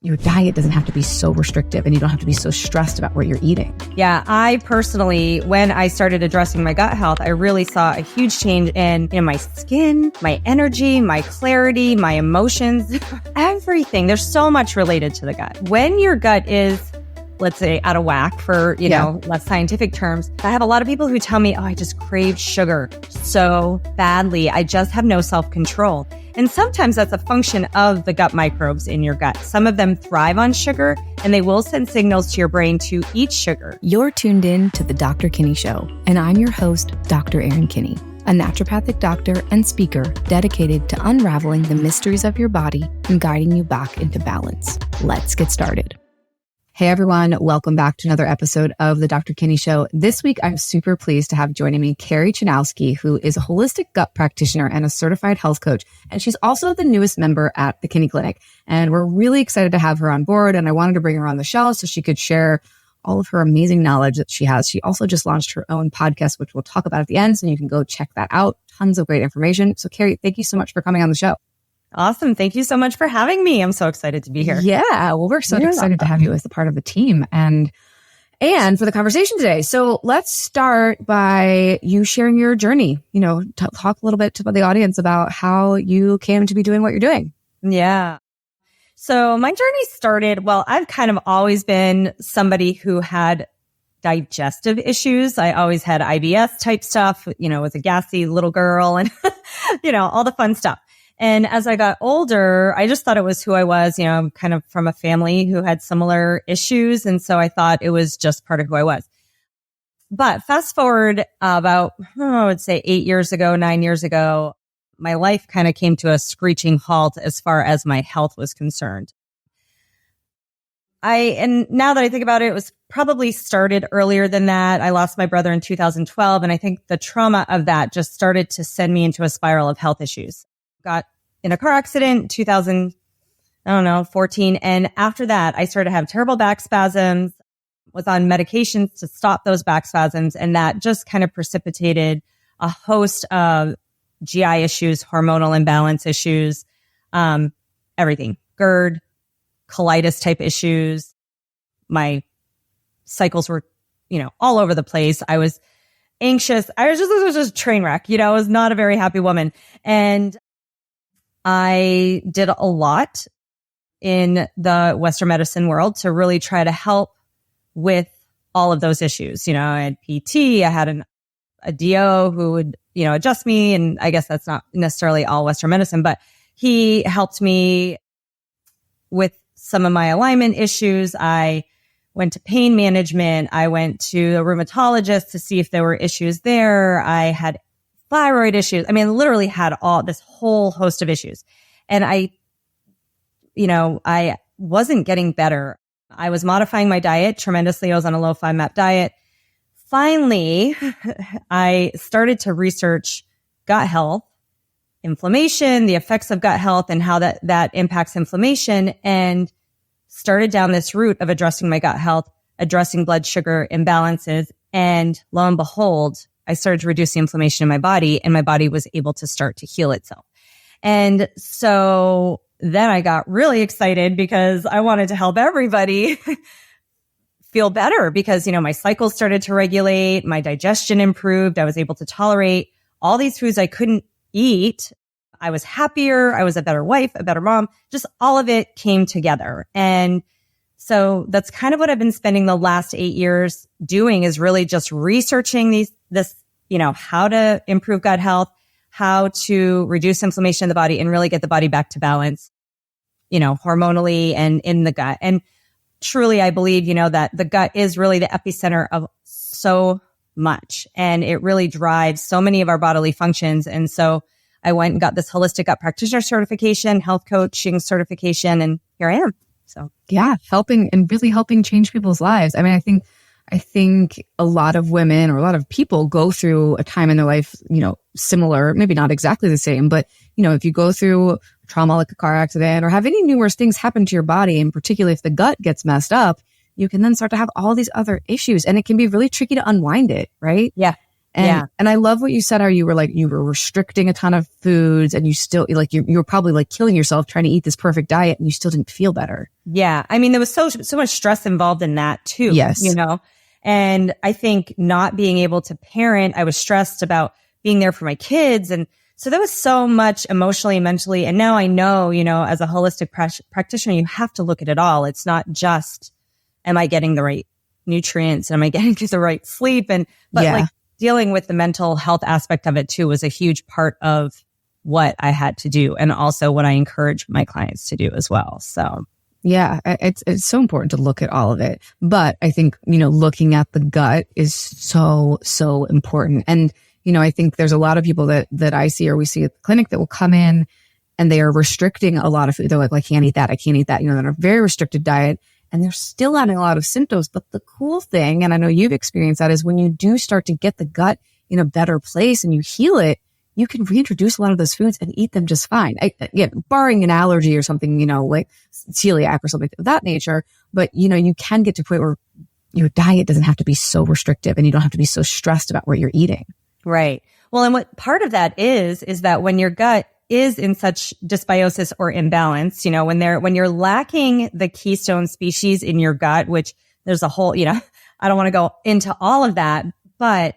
your diet doesn't have to be so restrictive and you don't have to be so stressed about what you're eating. Yeah, I personally, when I started addressing my gut health, I really saw a huge change in my skin, my energy, my clarity, my emotions, everything. There's so much related to the gut. When your gut is, let's say, out of whack for, less scientific terms, I have a lot of people who tell me, I just crave sugar so badly. I just have no self-control. And sometimes that's a function of the gut microbes in your gut. Some of them thrive on sugar, and they will send signals to your brain to eat sugar. You're tuned in to The Dr. Kinney Show, and I'm your host, Dr. Erin Kinney, a naturopathic doctor and speaker dedicated to unraveling the mysteries of your body and guiding you back into balance. Let's get started. Hey everyone, welcome back to another episode of The Dr. Kinney Show. This week, I'm super pleased to have joining me Carrie Chojnowski, who is a holistic gut practitioner and a certified health coach. And she's also the newest member at the Kinney Clinic. And we're really excited to have her on board. And I wanted to bring her on the show so she could share all of her amazing knowledge that she has. She also just launched her own podcast, which we'll talk about at the end. So you can go check that out. Tons of great information. So Carrie, thank you so much for coming on the show. Awesome. Thank you so much for having me. I'm so excited to be here. Yeah. Well, we're so excited to have you as a part of the team and for the conversation today. So let's start by you sharing your journey, talk a little bit to the audience about how you came to be doing what you're doing. Yeah. So my journey started, I've kind of always been somebody who had digestive issues. I always had IBS type stuff, was a gassy little girl and, all the fun stuff. And as I got older, I just thought it was who I was, kind of from a family who had similar issues. And so I thought it was just part of who I was. But fast forward about, I would say 9 years ago, my life kind of came to a screeching halt as far as my health was concerned. And now that I think about it, it was probably started earlier than that. I lost my brother in 2012. And I think the trauma of that just started to send me into a spiral of health issues. Got in a car accident, 2014. And after that, I started to have terrible back spasms, was on medications to stop those back spasms. And that just kind of precipitated a host of GI issues, hormonal imbalance issues, everything, GERD, colitis type issues. My cycles were, all over the place. I was anxious. It was just a train wreck. I was not a very happy woman. And I did a lot in the Western medicine world to really try to help with all of those issues. I had PT, I had a DO who would, adjust me. And I guess that's not necessarily all Western medicine, but he helped me with some of my alignment issues. I went to pain management. I went to a rheumatologist to see if there were issues there. I had thyroid issues. I mean, literally had this whole host of issues. And I wasn't getting better. I was modifying my diet tremendously. I was on a low FODMAP diet. Finally, I started to research gut health, inflammation, the effects of gut health and how that impacts inflammation, and started down this route of addressing my gut health, addressing blood sugar imbalances. And lo and behold, I started to reduce the inflammation in my body, and my body was able to start to heal itself. And so then I got really excited because I wanted to help everybody feel better because, my cycles started to regulate, my digestion improved. I was able to tolerate all these foods I couldn't eat. I was happier. I was a better wife, a better mom. Just all of it came together. And so that's kind of what I've been spending the last 8 years doing, is really just researching how to improve gut health, how to reduce inflammation in the body and really get the body back to balance, hormonally and in the gut. And truly, I believe, that the gut is really the epicenter of so much, and it really drives so many of our bodily functions. And so I went and got this holistic gut practitioner certification, health coaching certification, and here I am. So yeah, helping change people's lives. I mean, I think a lot of women or a lot of people go through a time in their life, similar, maybe not exactly the same, but, if you go through trauma like a car accident or have any numerous things happen to your body, and particularly if the gut gets messed up, you can then start to have all these other issues, and it can be really tricky to unwind it, right? Yeah. And I love what you said, how you were restricting a ton of foods and you still you were probably like killing yourself trying to eat this perfect diet and you still didn't feel better. Yeah. I mean, there was so much stress involved in that too. Yes. And I think not being able to parent, I was stressed about being there for my kids. And so there was so much emotionally and mentally. And now I know, as a holistic practitioner, you have to look at it all. It's not just, am I getting the right nutrients? Am I getting the right sleep? But dealing with the mental health aspect of it too was a huge part of what I had to do. And also what I encourage my clients to do as well. So yeah, it's so important to look at all of it. But I think, looking at the gut is so, so important. And, I think there's a lot of people that I see or we see at the clinic that will come in and they are restricting a lot of food. They're like, well, I can't eat that. I can't eat that. They're on a very restricted diet and they're still having a lot of symptoms. But the cool thing, and I know you've experienced that, is when you do start to get the gut in a better place and you heal it, you can reintroduce a lot of those foods and eat them just fine. Barring an allergy or something, like celiac or something of that nature. But, you can get to a point where your diet doesn't have to be so restrictive and you don't have to be so stressed about what you're eating. Right. Well, and what part of that is that when your gut is in such dysbiosis or imbalance, when you're lacking the keystone species in your gut, which there's a whole, I don't want to go into all of that, but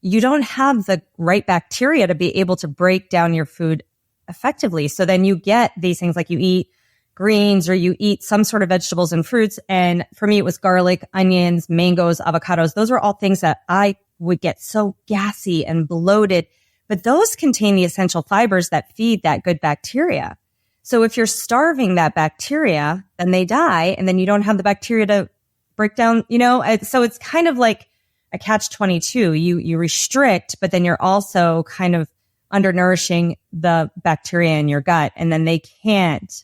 you don't have the right bacteria to be able to break down your food effectively. So then you get these things like you eat greens or you eat some sort of vegetables and fruits. And for me, it was garlic, onions, mangoes, avocados. Those were all things that I would get so gassy and bloated, but those contain the essential fibers that feed that good bacteria. So if you're starving that bacteria, then they die and then you don't have the bacteria to break down, so it's kind of like a catch-22. You restrict, but then you're also kind of undernourishing the bacteria in your gut and then they can't,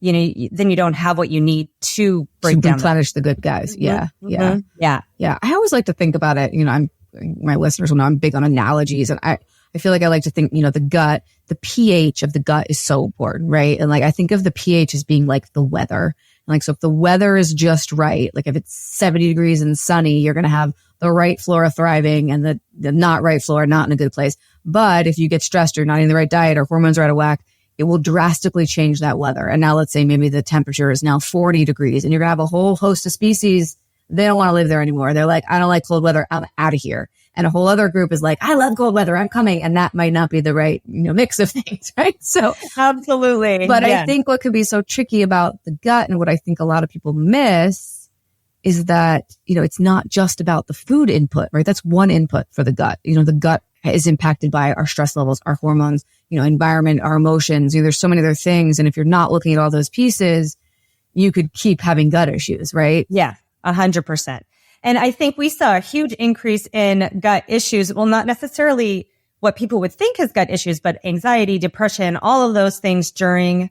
then you don't have what you need to break down. Replenish the good guys. Yeah. Mm-hmm. Yeah. Yeah. I always like to think about it. My listeners will know I'm big on analogies and I feel like I like to think, the gut, the pH of the gut is so important, right? And I think of the pH as being like the weather. So if the weather is just right, like if it's 70 degrees and sunny, you're going to have the right flora thriving and the not right flora not in a good place. But if you get stressed or not eating the right diet or hormones are out of whack, it will drastically change that weather. And now let's say maybe the temperature is now 40 degrees and you're going to have a whole host of species. They don't want to live there anymore. They're like, I don't like cold weather. I'm out of here. And a whole other group is like, I love cold weather. I'm coming. And that might not be the right, mix of things. Right. So absolutely. But I think what could be so tricky about the gut and what I think a lot of people miss is that, it's not just about the food input, right? That's one input for the gut. The gut is impacted by our stress levels, our hormones, environment, our emotions. There's so many other things. And if you're not looking at all those pieces, you could keep having gut issues, right? Yeah, 100%. And I think we saw a huge increase in gut issues. Well, not necessarily what people would think is gut issues, but anxiety, depression, all of those things during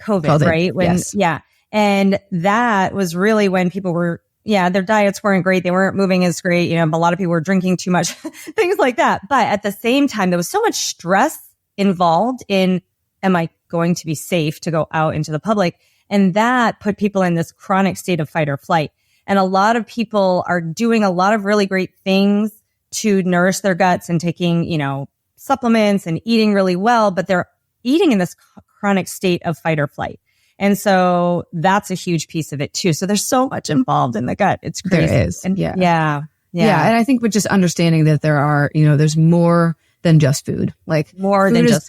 COVID. Right? Yeah. And that was really when people were, their diets weren't great. They weren't moving as great. A lot of people were drinking too much, things like that. But at the same time, there was so much stress involved in, am I going to be safe to go out into the public? And that put people in this chronic state of fight or flight. And a lot of people are doing a lot of really great things to nourish their guts and taking, supplements and eating really well, but they're eating in this chronic state of fight or flight. And so that's a huge piece of it too. So there's so much involved in the gut. It's crazy. There is. And yeah. And I think with just understanding that there are, there's more than just food.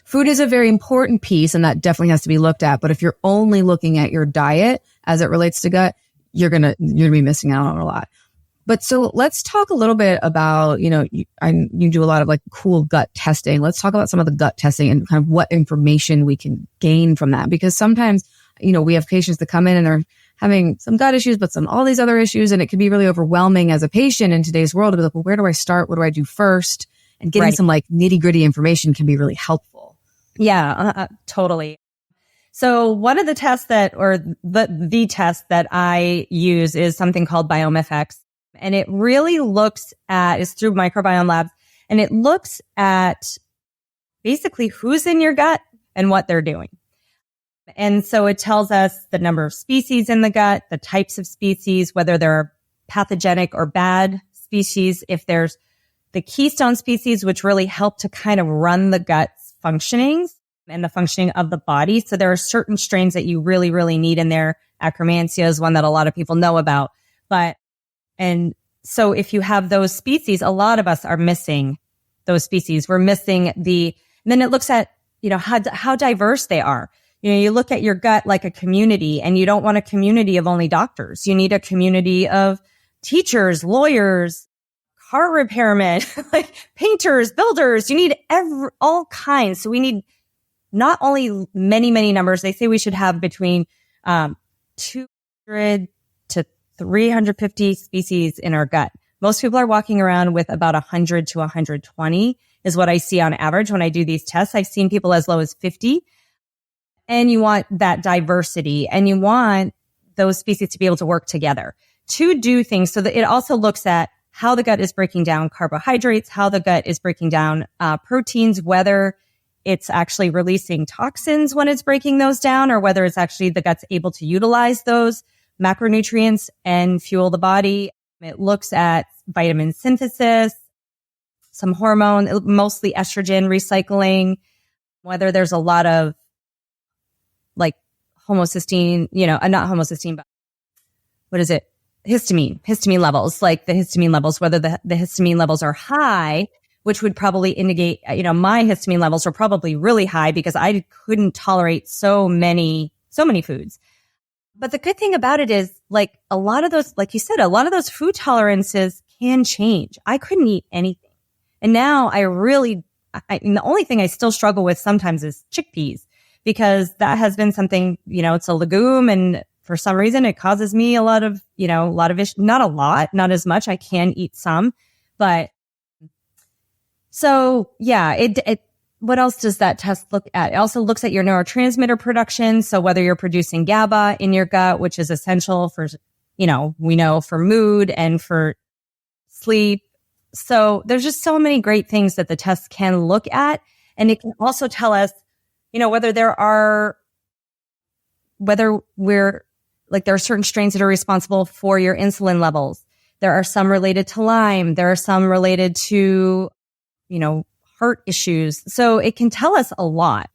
Food is a very important piece and that definitely has to be looked at. But if you're only looking at your diet as it relates to gut, you're going to be missing out on a lot. But so let's talk a little bit about, you do a lot of cool gut testing. Let's talk about some of the gut testing and kind of what information we can gain from that. Because sometimes, we have patients that come in and they're having some gut issues, but all these other issues. And it can be really overwhelming as a patient in today's world to be like, well, where do I start? What do I do first? And getting some nitty gritty information can be really helpful. Yeah, totally. So one of the tests the test that I use is something called BiomeFX. And it really is through Microbiome Labs. And it looks at basically who's in your gut and what they're doing. And so it tells us the number of species in the gut, the types of species, whether they're pathogenic or bad species, if there's the keystone species, which really help to kind of run the gut's functionings and the functioning of the body. So there are certain strains that you really, really need in there. Akkermansia is one that a lot of people know about. And so if you have those species, a lot of us are missing those species. We're missing and then it looks at, how diverse they are. You look at your gut like a community, and you don't want a community of only doctors. You need a community of teachers, lawyers, car repairmen, like painters, builders. You need all kinds. So we need not only many, many numbers. They say we should have between 200 to 350 species in our gut. Most people are walking around with about 100 to 120 is what I see on average when I do these tests. I've seen people as low as 50. And you want that diversity, and you want those species to be able to work together to do things. So that it also looks at how the gut is breaking down carbohydrates, how the gut is breaking down proteins, whether it's actually releasing toxins when it's breaking those down, or whether it's actually the gut's able to utilize those macronutrients and fuel the body. It looks at vitamin synthesis, some hormone, mostly estrogen recycling, whether there's a lot of like homocysteine, not homocysteine, but what is it? Histamine levels, like the histamine levels, whether the histamine levels are high, which would probably indicate, my histamine levels are probably really high because I couldn't tolerate so many foods. But the good thing about it is, like, a lot of those, like you said, a lot of those food tolerances can change. I couldn't eat anything. And now the only thing I still struggle with sometimes is chickpeas, because that has been something, it's a legume, and for some reason it causes me a lot of issues. Not a lot, not as much. I can eat some, but so yeah, what else does that test look at? It also looks at your neurotransmitter production. So whether you're producing GABA in your gut, which is essential for, we know for mood and for sleep. So there's just so many great things that the test can look at. And it can also tell us, whether there are certain strains that are responsible for your insulin levels. There are some related to Lyme. There are some related to, heart issues. So it can tell us a lot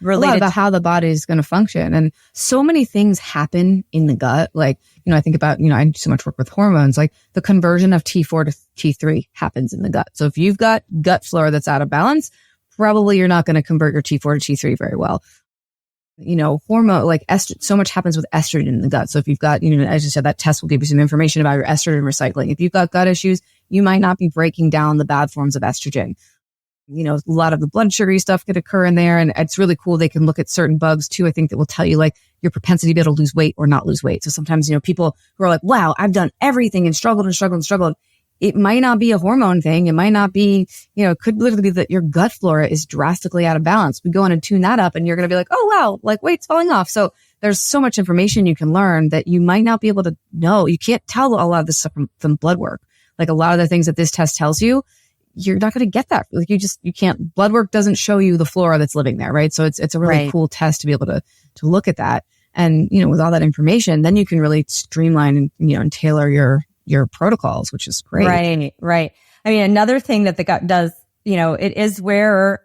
related about how the body is going to function. And so many things happen in the gut. Like, I think about, I do so much work with hormones, like the conversion of T4 to T3 happens in the gut. So if you've got gut flora that's out of balance, probably you're not going to convert your T4 to T3 very well. Hormone, like so much happens with estrogen in the gut. So if you've got, as you said, that test will give you some information about your estrogen recycling. If you've got gut issues, you might not be breaking down the bad forms of estrogen. A lot of the blood sugary stuff could occur in there. And it's really cool. They can look at certain bugs too. I think that will tell you like your propensity to be able to lose weight or not lose weight. So sometimes, people who are like, wow, I've done everything and struggled. It might not be a hormone thing. It might not be, it could literally be that your gut flora is drastically out of balance. We go in and tune that up, and you're going to be like, oh, wow, like weight's falling off. So there's so much information you can learn that you might not be able to know. You can't tell a lot of this stuff from blood work. Like a lot of the things that this test tells you, you're not going to get that. Like you can't, blood work doesn't show you the flora that's living there, right? So it's a really cool test to be able to look at that. And, with all that information, then you can really streamline and tailor your protocols, which is great. Right. I mean, another thing that the gut does, it is where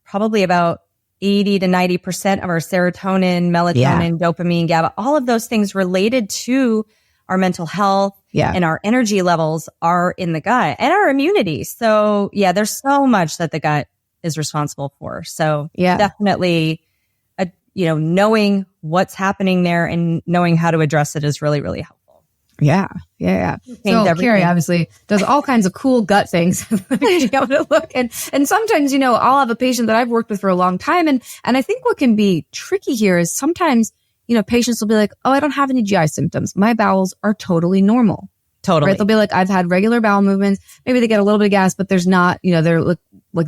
probably about 80 to 90% of our serotonin, melatonin, dopamine, GABA, all of those things related to our mental health and our energy levels are in the gut, and our immunity. So there's so much that the gut is responsible for. So definitely, knowing what's happening there and knowing how to address it is really, really helpful. Yeah. So Carrie obviously does all kinds of cool gut things to be able to look. And sometimes, I'll have a patient that I've worked with for a long time. And I think what can be tricky here is sometimes, patients will be like, oh, I don't have any GI symptoms. My bowels are totally normal. Totally. Right? They'll be like, I've had regular bowel movements. Maybe they get a little bit of gas, but there's not, they're like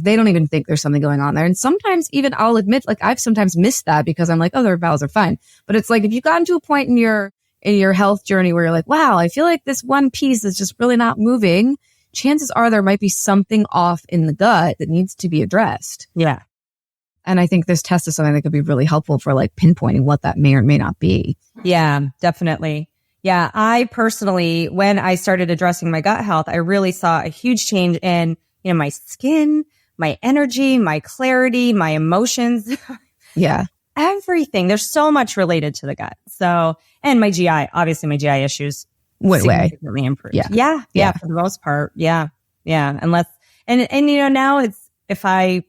they don't even think there's something going on there. And sometimes even I'll admit, like I've sometimes missed that because I'm like, oh, their bowels are fine. But it's like, if you've gotten to a point in your health journey where you're like, wow, I feel like this one piece is just really not moving, chances are there might be something off in the gut that needs to be addressed. Yeah. And I think this test is something that could be really helpful for like pinpointing what that may or may not be. Yeah, definitely. Yeah. I personally, when I started addressing my gut health, I really saw a huge change in, my skin, my energy, my clarity, my emotions. Yeah. Everything. There's so much related to the gut. So, and my GI, obviously my GI issues significantly improved. Yeah. For the most part. Yeah. Unless, and now it's, if I,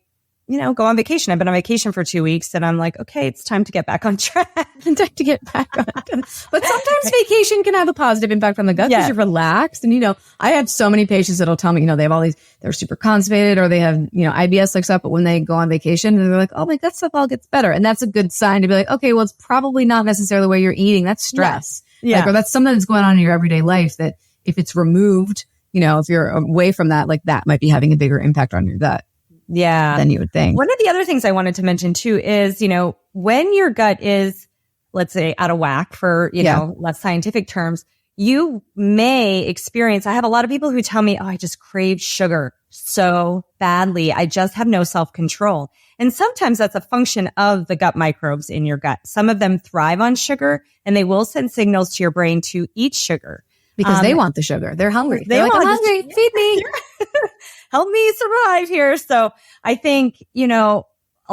go on vacation, I've been on vacation for 2 weeks and I'm like, okay, it's time to get back on track. Time to get back on. But sometimes vacation can have a positive impact on the gut because you're relaxed. And, I have so many patients that'll tell me, they have all these, they're super constipated or they have, IBS like stuff, but when they go on vacation and they're like, oh, my gut stuff all gets better. And that's a good sign to be like, okay, well, it's probably not necessarily the way you're eating. That's stress. Yeah. Or that's something that's going on in your everyday life that if it's removed, if you're away from that, like that might be having a bigger impact on your gut. Yeah. Than you would think. One of the other things I wanted to mention too is, when your gut is, let's say, out of whack for, less scientific terms, you may experience, I have a lot of people who tell me, oh, I just crave sugar so badly. I just have no self-control. And sometimes that's a function of the gut microbes in your gut. Some of them thrive on sugar and they will send signals to your brain to eat sugar. Because they want the sugar. They're hungry. They're like, I'm hungry. Feed me. Help me survive here. So I think, a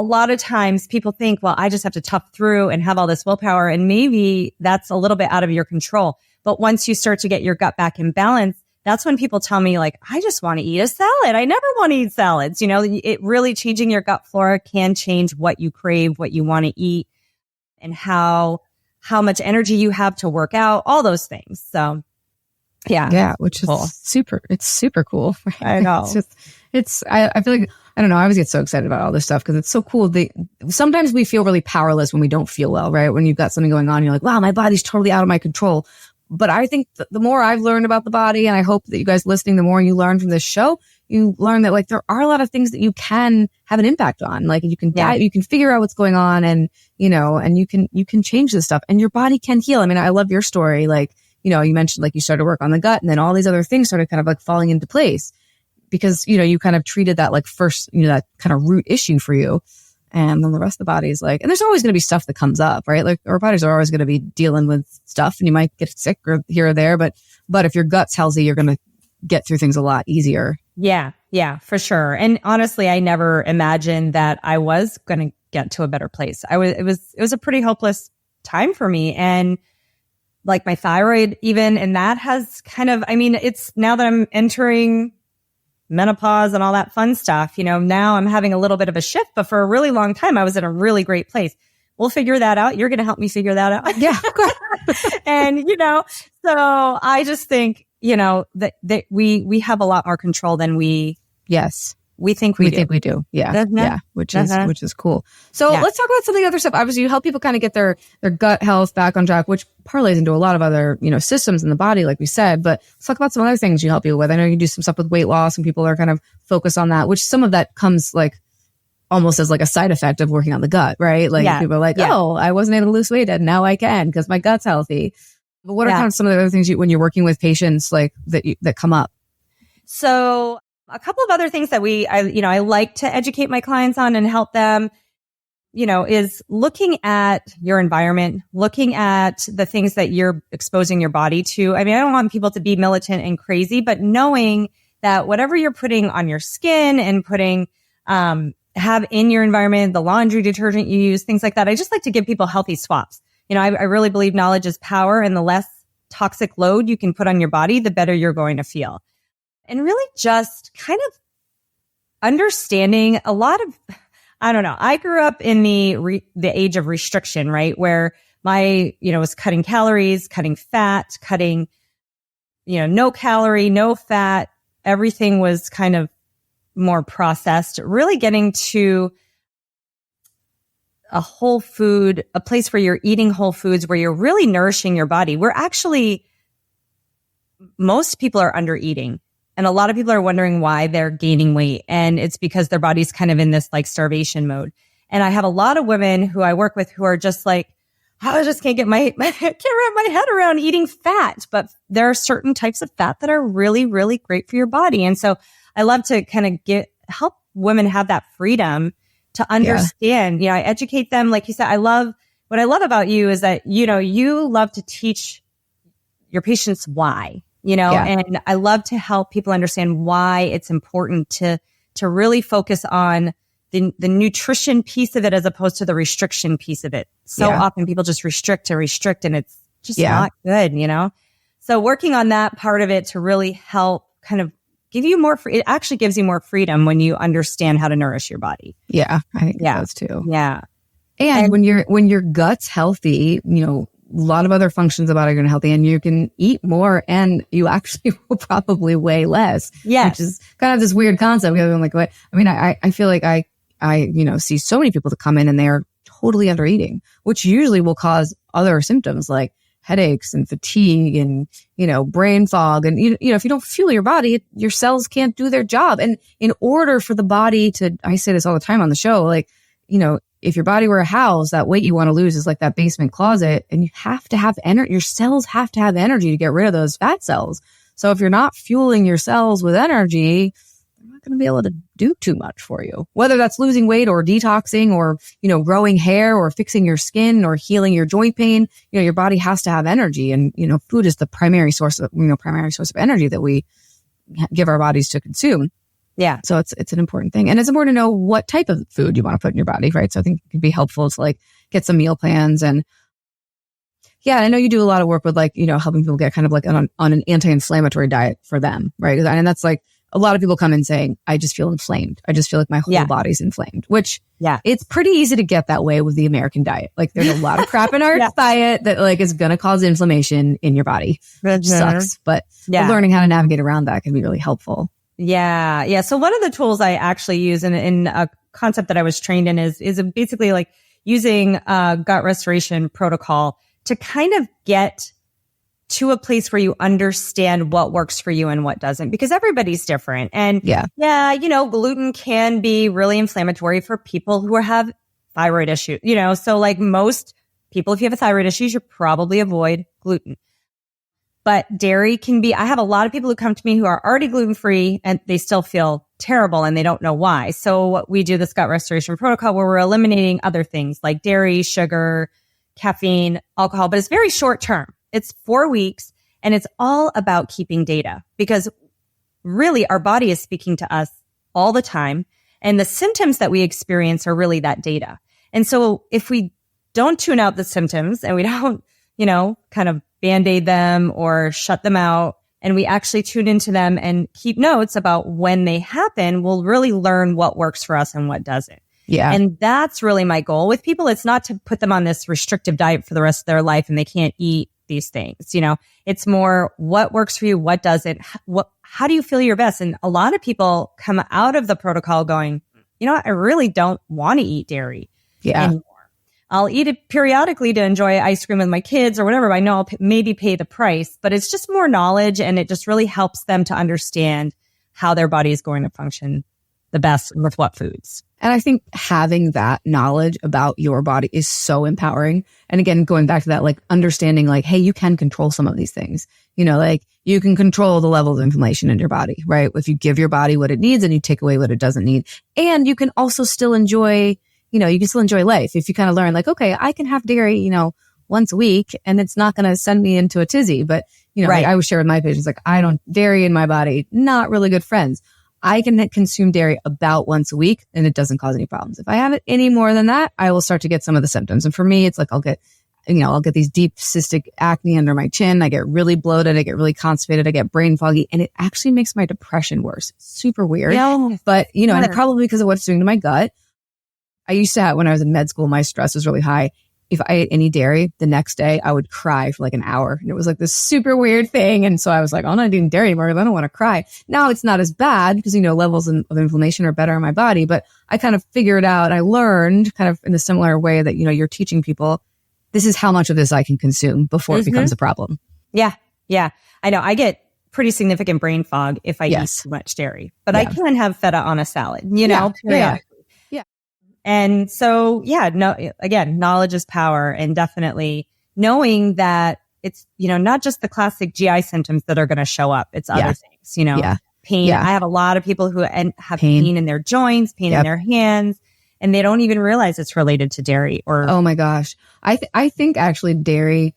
lot of times people think, well, I just have to tough through and have all this willpower. And maybe that's a little bit out of your control. But once you start to get your gut back in balance, that's when people tell me like, I just want to eat a salad. I never want to eat salads. It really changing your gut flora can change what you crave, what you want to eat and how much energy you have to work out, all those things. So yeah, which is cool. It's super cool. Right? I know. I feel like, I don't know, I always get so excited about all this stuff because it's so cool. Sometimes we feel really powerless when we don't feel well, right? When you've got something going on, you're like, wow, my body's totally out of my control. But I think the more I've learned about the body, and I hope that you guys listening, the more you learn from this show, you learn that like there are a lot of things that you can have an impact on. Like you can you can figure out what's going on and, and you can change this stuff and your body can heal. I mean, I love your story. Like, you mentioned like you started to work on the gut and then all these other things started kind of like falling into place because, you kind of treated that like first, that kind of root issue for you. And then the rest of the body is like, and there's always going to be stuff that comes up, right? Like our bodies are always going to be dealing with stuff and you might get sick or here or there, but if your gut's healthy, you're going to get through things a lot easier. Yeah, for sure. And honestly, I never imagined that I was going to get to a better place. It was a pretty hopeless time for me. And like my thyroid even, and that has kind of, it's now that I'm entering menopause and all that fun stuff, now I'm having a little bit of a shift, but for a really long time, I was in a really great place. We'll figure that out. You're going to help me figure that out. Yeah. And, so I just think, that we have a lot more control than we think we do. Yeah. Which is cool. So let's talk about some of the other stuff. Obviously you help people kind of get their gut health back on track, which parlays into a lot of other, systems in the body, like we said, but let's talk about some other things you help people with. I know you do some stuff with weight loss and people are kind of focused on that, which some of that comes like almost as like a side effect of working on the gut, right? Like people are like, oh, I wasn't able to lose weight and now I can because my gut's healthy. But what are kind of some of the other things when you're working with patients like that come up? So a couple of other things that I like to educate my clients on and help them, is looking at your environment, looking at the things that you're exposing your body to. I don't want people to be militant and crazy, but knowing that whatever you're putting on your skin and putting, have in your environment, the laundry detergent you use, things like that. I just like to give people healthy swaps. I really believe knowledge is power and the less toxic load you can put on your body, the better you're going to feel. And really just kind of understanding a lot of, I don't know. I grew up in the age of restriction, right? Where was cutting calories, cutting fat, cutting, no calorie, no fat. Everything was kind of more processed, really getting to a whole food, a place where you're eating whole foods, where you're really nourishing your body. Most people are under eating. And a lot of people are wondering why they're gaining weight. And it's because their body's kind of in this like starvation mode. And I have a lot of women who I work with who are just like, I just can't can't wrap my head around eating fat. But there are certain types of fat that are really, really great for your body. And so I love to kind of help women have that freedom to understand. I educate them. Like you said, what I love about you is that, you love to teach your patients why, and I love to help people understand why it's important to really focus on the nutrition piece of it as opposed to the restriction piece of it. So often people just restrict and it's just not good, So working on that part of it to really help kind of give you more, it actually gives you more freedom when you understand how to nourish your body. Yeah, I think it does too. Yeah. And when your gut's healthy, a lot of other functions about it are going to be healthy, and you can eat more and you actually will probably weigh less. Yes. Which is kind of this weird concept. I'm like, what? I mean, I feel like I see so many people that come in and they're totally under eating, which usually will cause other symptoms like headaches and fatigue and, brain fog. And, if you don't fuel your body, your cells can't do their job. And in order for the body to, I say this all the time on the show, like, if your body were a house, that weight you want to lose is like that basement closet, and you have to have energy. Your cells have to have energy to get rid of those fat cells. So if you're not fueling your cells with energy, they're not going to be able to do too much for you, whether that's losing weight or detoxing or, growing hair or fixing your skin or healing your joint pain. Your body has to have energy, and, food is the primary source of energy that we give our bodies to consume. Yeah. So it's an important thing. And it's important to know what type of food you want to put in your body, right? So I think it could be helpful to like get some meal plans. And I know you do a lot of work with like, helping people get kind of like on an anti-inflammatory diet for them, right? And that's like a lot of people come in saying, I just feel inflamed. I just feel like my whole body's inflamed, which it's pretty easy to get that way with the American diet. Like there's a lot of crap in our diet that like is going to cause inflammation in your body, which sucks. But learning how to navigate around that can be really helpful. Yeah. Yeah. So one of the tools I actually use in a concept that I was trained in is basically like using a gut restoration protocol to kind of get to a place where you understand what works for you and what doesn't, because everybody's different. And gluten can be really inflammatory for people who have thyroid issues, so like most people, if you have a thyroid issue, you should probably avoid gluten. But dairy can be, I have a lot of people who come to me who are already gluten-free and they still feel terrible and they don't know why. So we do this gut restoration protocol where we're eliminating other things like dairy, sugar, caffeine, alcohol, but it's very short term. It's 4 weeks and it's all about keeping data, because really our body is speaking to us all the time. And the symptoms that we experience are really that data. And so if we don't tune out the symptoms and we don't, kind of Band-Aid them or shut them out, and we actually tune into them and keep notes about when they happen, we'll really learn what works for us and what doesn't. Yeah. And that's really my goal with people. It's not to put them on this restrictive diet for the rest of their life and they can't eat these things. It's more what works for you, what doesn't, how do you feel your best? And a lot of people come out of the protocol going, I really don't want to eat dairy anymore. I'll eat it periodically to enjoy ice cream with my kids or whatever. I know I'll maybe pay the price, but it's just more knowledge, and it just really helps them to understand how their body is going to function the best with what foods. And I think having that knowledge about your body is so empowering. And again, going back to that, like understanding like, hey, you can control some of these things, like you can control the level of inflammation in your body, right? If you give your body what it needs and you take away what it doesn't need. And you can also still enjoy life if you kind of learn like, okay, I can have dairy, once a week and it's not going to send me into a tizzy. But, right. I would share with my patients, like dairy in my body, not really good friends. I can consume dairy about once a week and it doesn't cause any problems. If I have it any more than that, I will start to get some of the symptoms. And for me, it's like, I'll get these deep cystic acne under my chin. I get really bloated. I get really constipated. I get brain foggy, and it actually makes my depression worse. Super weird. Yeah. But, and probably because of what it's doing to my gut. I used to have, when I was in med school, my stress was really high. If I ate any dairy, the next day I would cry for like an hour. And it was like this super weird thing. And so I was like, I'm not eating dairy anymore because I don't want to cry. Now it's not as bad because, levels of inflammation are better in my body. But I kind of figured out, I learned kind of in a similar way that, you're teaching people, this is how much of this I can consume before it becomes a problem. Yeah. Yeah. I know. I get pretty significant brain fog if I eat too much dairy. But I can have feta on a salad, periodically. Yeah. And so, again, knowledge is power, and definitely knowing that it's, not just the classic GI symptoms that are going to show up. It's other things, pain. Yeah. I have a lot of people who have pain in their joints, pain in their hands, and they don't even realize it's related to dairy or. Oh my gosh. I think actually dairy,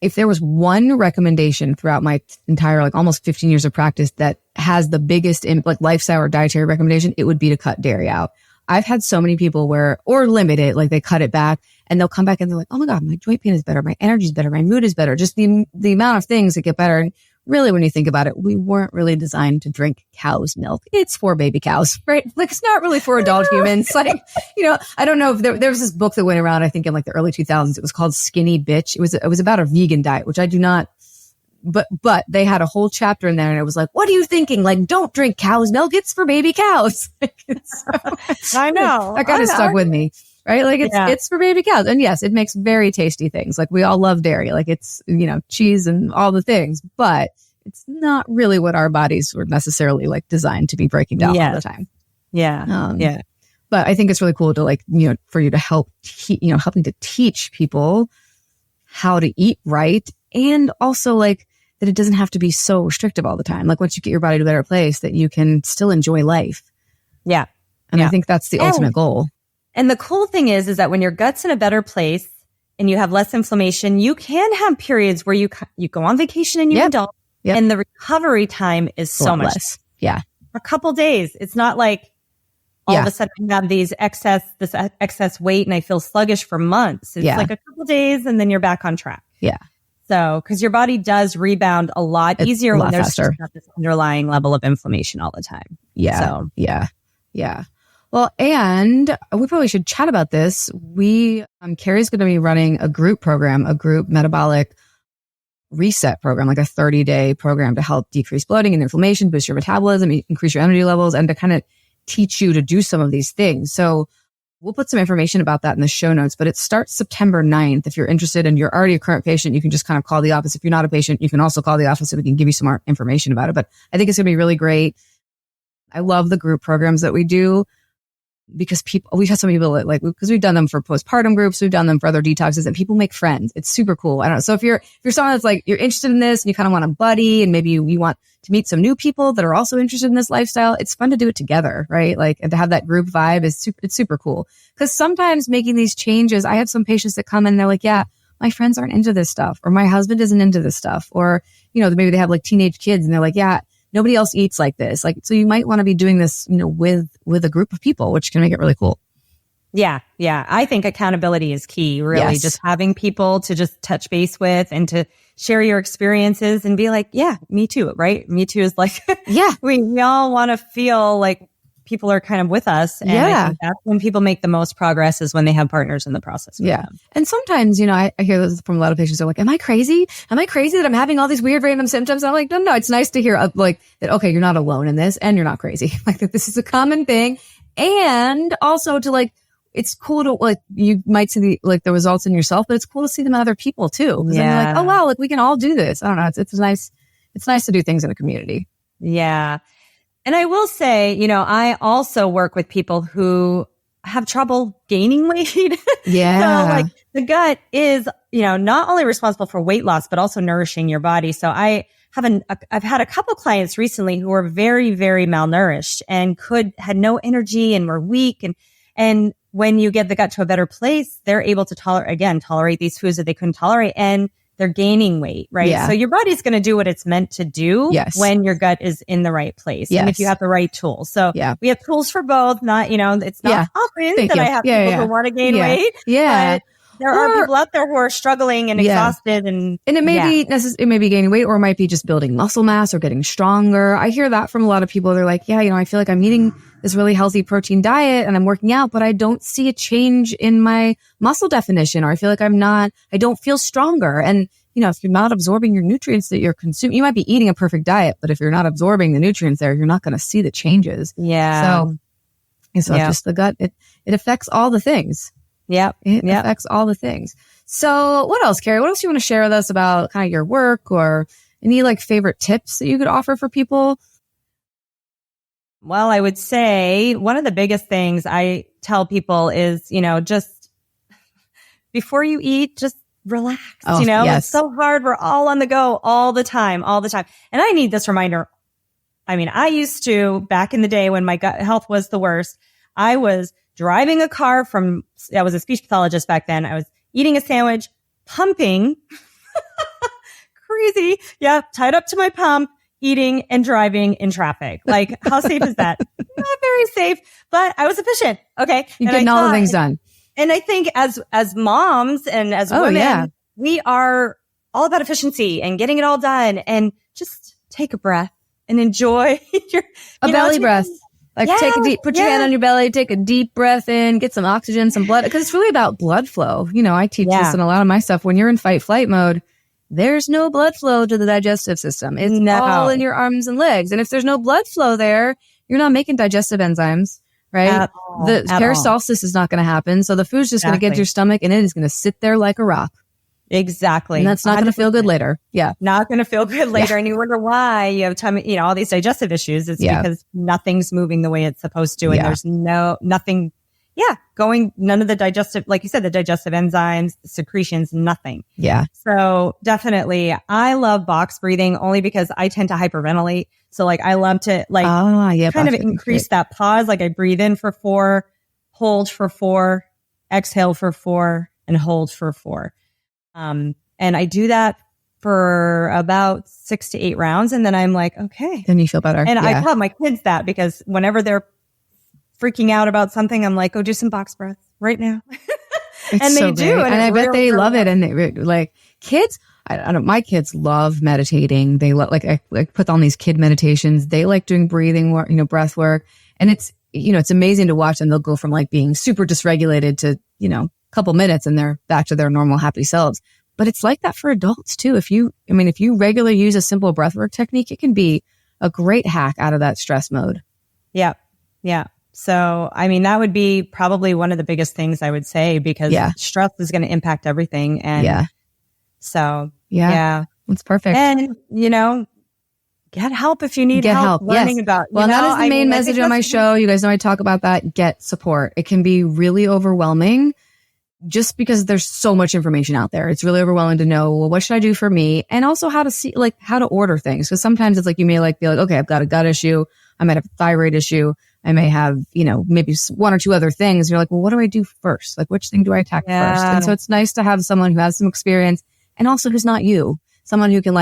if there was one recommendation throughout my entire, like almost 15 years of practice that has the biggest like lifestyle or dietary recommendation, it would be to cut dairy out. I've had so many people or limit it, like they cut it back and they'll come back and they're like, oh my God, my joint pain is better. My energy is better. My mood is better. Just the amount of things that get better. And really, when you think about it, we weren't really designed to drink cow's milk. It's for baby cows, right? Like it's not really for adult humans. Like, I don't know if there was this book that went around, I think in like the early 2000s. It was called Skinny Bitch. It was about a vegan diet, which I do not, but they had a whole chapter in there and it was like, what are you thinking? Like, don't drink cow's milk. It's for baby cows. I know. That kind of stuck with me. Right? Like it's for baby cows. And yes, it makes very tasty things. Like we all love dairy. Like it's, cheese and all the things, but it's not really what our bodies were necessarily like designed to be breaking down all the time. Yeah. But I think it's really cool to like, for you to help, helping to teach people how to eat right. And also like that it doesn't have to be so restrictive all the time. Like once you get your body to a better place, that you can still enjoy life. Yeah. And I think that's the ultimate goal. And the cool thing is that when your gut's in a better place and you have less inflammation, you can have periods where you go on vacation and you indulge, and the recovery time is so much less. Yeah. For a couple days. It's not like all of a sudden you have this excess weight and I feel sluggish for months. It's like a couple days and then you're back on track. Yeah. So, because your body does rebound a lot easier when there's just not this underlying level of inflammation all the time. Yeah. So. Yeah. Well, and we probably should chat about this. Carrie's going to be running a group program, a group metabolic reset program, like a 30-day program to help decrease bloating and inflammation, boost your metabolism, increase your energy levels, and to kind of teach you to do some of these things. So we'll put some information about that in the show notes, but it starts September 9th. If you're interested and you're already a current patient, you can just kind of call the office. If you're not a patient, you can also call the office and we can give you some more information about it. But I think it's going to be really great. I love the group programs that we do, because we've had some people that because we've done them for postpartum groups, we've done them for other detoxes, and people make friends. It's super cool. I don't know. So if you're someone that's like, you're interested in this and you kind of want a buddy and maybe you want to meet some new people that are also interested in this lifestyle, it's fun to do it together, right? Like, and to have that group vibe it's super cool. Cause sometimes making these changes, I have some patients that come in and they're like, yeah, my friends aren't into this stuff, or my husband isn't into this stuff, or, maybe they have like teenage kids and they're like, yeah, nobody else eats like this. Like, so you might want to be doing this, with a group of people, which can make it really cool. Yeah. I think accountability is key, really. Yes. Just having people to just touch base with and to share your experiences and be like, yeah, me too, right? Me too is like, we all want to feel like people are kind of with us. And I think that's when people make the most progress, is when they have partners in the process. Yeah. And sometimes, I hear this from a lot of patients. They're like, am I crazy? Am I crazy that I'm having all these weird random symptoms? And I'm like, no, it's nice to hear that, okay, you're not alone in this and you're not crazy. Like that this is a common thing. And also to it's cool to you might see the results in yourself, but it's cool to see them in other people too. Cause then you're like, oh wow, we can all do this. I don't know. It's nice. It's nice to do things in a community. Yeah. And I will say, I also work with people who have trouble gaining weight. Yeah. So the gut is, not only responsible for weight loss, but also nourishing your body. So I've had a couple clients recently who were very, very malnourished and had no energy and were weak. And when you get the gut to a better place, they're able to tolerate these foods that they couldn't tolerate, and they're gaining weight, right? Yeah. So your body's going to do what it's meant to do when your gut is in the right place. And if you have the right tools. So we have tools for both. Not, it's not often that I have people who want to gain weight. Yeah. But there are people out there who are struggling and exhausted, and it may be it may be gaining weight, or it might be just building muscle mass or getting stronger. I hear that from a lot of people. They're like, I feel like I'm eating this really healthy protein diet and I'm working out, but I don't see a change in my muscle definition, or I feel like I don't feel stronger. And, if you're not absorbing your nutrients that you're consuming, you might be eating a perfect diet, but if you're not absorbing the nutrients there, you're not going to see the changes. Yeah. So just the gut, it affects all the things. Yep. It affects all the things. So what else, Carrie? What else do you want to share with us about kind of your work, or any favorite tips that you could offer for people? Well, I would say one of the biggest things I tell people is, just before you eat, just relax. It's so hard. We're all on the go all the time. And I need this reminder. I mean, I used to, back in the day when my gut health was the worst, I was driving a car I was a speech pathologist back then. I was eating a sandwich, pumping Crazy. Yeah. Tied up to my pump, eating and driving in traffic. Like, how safe is that? Not very safe, but I was efficient. Okay. You're getting all the things done. And I think as moms and as women, we are all about efficiency and getting it all done, and just take a breath and enjoy your belly breath. Like put your hand on your belly, take a deep breath in, get some oxygen, some blood. Cause it's really about blood flow. I teach this in a lot of my stuff. When you're in fight flight mode, there's no blood flow to the digestive system. It's all in your arms and legs. And if there's no blood flow there, you're not making digestive enzymes, right? The peristalsis is not going to happen. So the food's just going to get to your stomach and it is going to sit there like a rock. Exactly. And that's not going to feel good later. Yeah. Not going to feel good later. Yeah. And you wonder why you have time, all these digestive issues. It's because nothing's moving the way it's supposed to. And there's nothing, none of the digestive, like you said, the digestive enzymes, the secretions, nothing. Yeah. So definitely I love box breathing only because I tend to hyperventilate. So like, I love to kind of increase that pause. Like I breathe in for 4, hold for 4, exhale for 4, and hold for 4. And I do that for about 6 to 8 rounds. And then I'm like, okay. Then you feel better. And I tell my kids that because whenever they're freaking out about something, I'm like, go do some box breaths right now. And they do. And I bet they love it. And they like kids. I don't know. My kids love meditating. They love, I put on these kid meditations. They like doing breathing work, breath work. And it's, it's amazing to watch them. They'll go from like being super dysregulated to, couple minutes and they're back to their normal happy selves. But it's like that for adults too. If you regularly use a simple breathwork technique, it can be a great hack out of that stress mode. Yeah. Yeah. So, that would be probably one of the biggest things I would say because stress is going to impact everything. And so, that's perfect. And, get help if you need help learning about. Well, that is the main message on my show. You guys know I talk about that. Get support. It can be really overwhelming just because there's so much information out there. It's really overwhelming to know, well, what should I do for me? And also how to see, how to order things. Because sometimes it's like, you may be like, okay, I've got a gut issue. I might have a thyroid issue. I may have, maybe 1 or 2 other things. You're like, well, what do I do first? Like, which thing do I attack first? And so it's nice to have someone who has some experience and also who's not you. Someone who can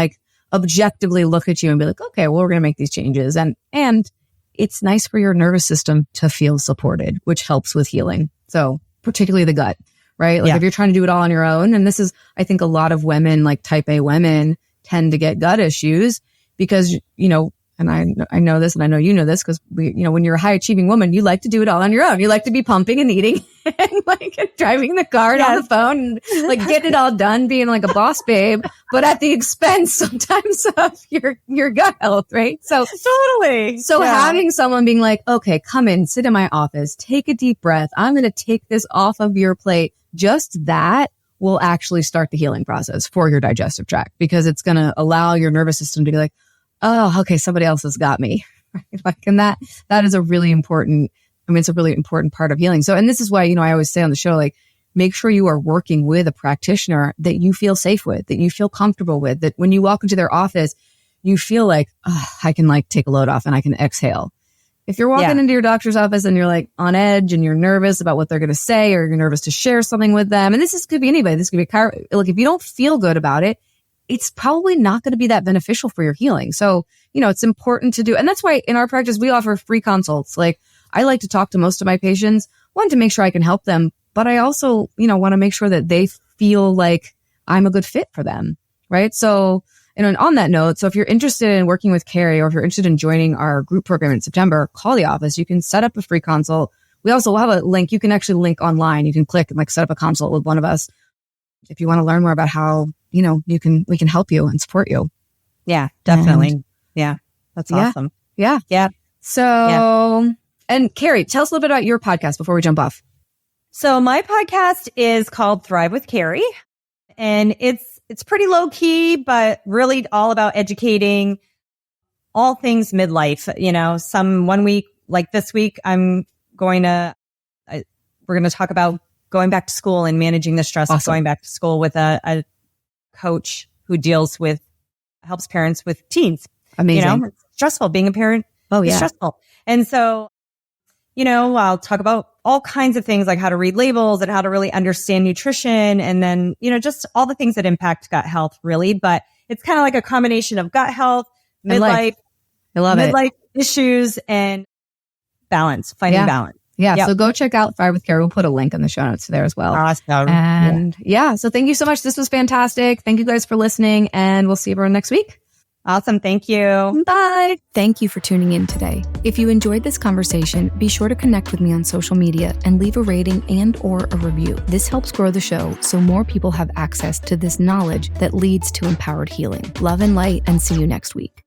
objectively look at you and be like, okay, well, we're going to make these changes. And it's nice for your nervous system to feel supported, which helps with healing. So particularly the gut. Right? If you're trying to do it all on your own, and this is, I think a lot of women, like type A women, tend to get gut issues because, and I know this and I know you know this because when you're a high achieving woman, you like to do it all on your own. You like to be pumping and eating and driving the car and on the phone and getting it all done, being like a boss babe, but at the expense sometimes of your gut health, right? So totally. So having someone being like, okay, come in, sit in my office, take a deep breath. I'm going to take this off of your plate. Just that will actually start the healing process for your digestive tract because it's going to allow your nervous system to be like, oh, okay, somebody else has got me. And that is a really important, it's a really important part of healing. So, and this is why, I always say on the show, make sure you are working with a practitioner that you feel safe with, that you feel comfortable with, that when you walk into their office, you feel like, oh, I can take a load off and I can exhale. If you're walking into your doctor's office and you're on edge and you're nervous about what they're going to say, or you're nervous to share something with them, and this could be anybody, this could be if you don't feel good about it, it's probably not going to be that beneficial for your healing. So, it's important to do. And that's why in our practice, we offer free consults. I like to talk to most of my patients, one, to make sure I can help them, but I also, want to make sure that they feel like I'm a good fit for them. Right. So, and on that note, so if you're interested in working with Carrie or if you're interested in joining our group program in September, call the office. You can set up a free consult. We also have a link. You can actually link online. You can click and set up a consult with one of us if you want to learn more about how, we can help you and support you. Yeah, definitely. That's awesome. Yeah. So, and Carrie, tell us a little bit about your podcast before we jump off. So my podcast is called Thrive with Carrie, and it's pretty low key, but really all about educating all things midlife. Some 1 week, like this week, we're going to talk about going back to school and managing the stress of going back to school with a coach who helps parents with teens. Amazing. It's stressful being a parent. Oh yeah. It's stressful. And so I'll talk about all kinds of things like how to read labels and how to really understand nutrition. And then, just all the things that impact gut health really. But it's kind of like a combination of gut health, midlife, midlife issues, and balance, finding balance. Yeah. Yep. So go check out Thrive with Carrie. We'll put a link in the show notes there as well. Awesome. And so thank you so much. This was fantastic. Thank you guys for listening, and we'll see everyone next week. Awesome. Thank you. Bye. Thank you for tuning in today. If you enjoyed this conversation, be sure to connect with me on social media and leave a rating and/or a review. This helps grow the show so more people have access to this knowledge that leads to empowered healing. Love and light, and see you next week.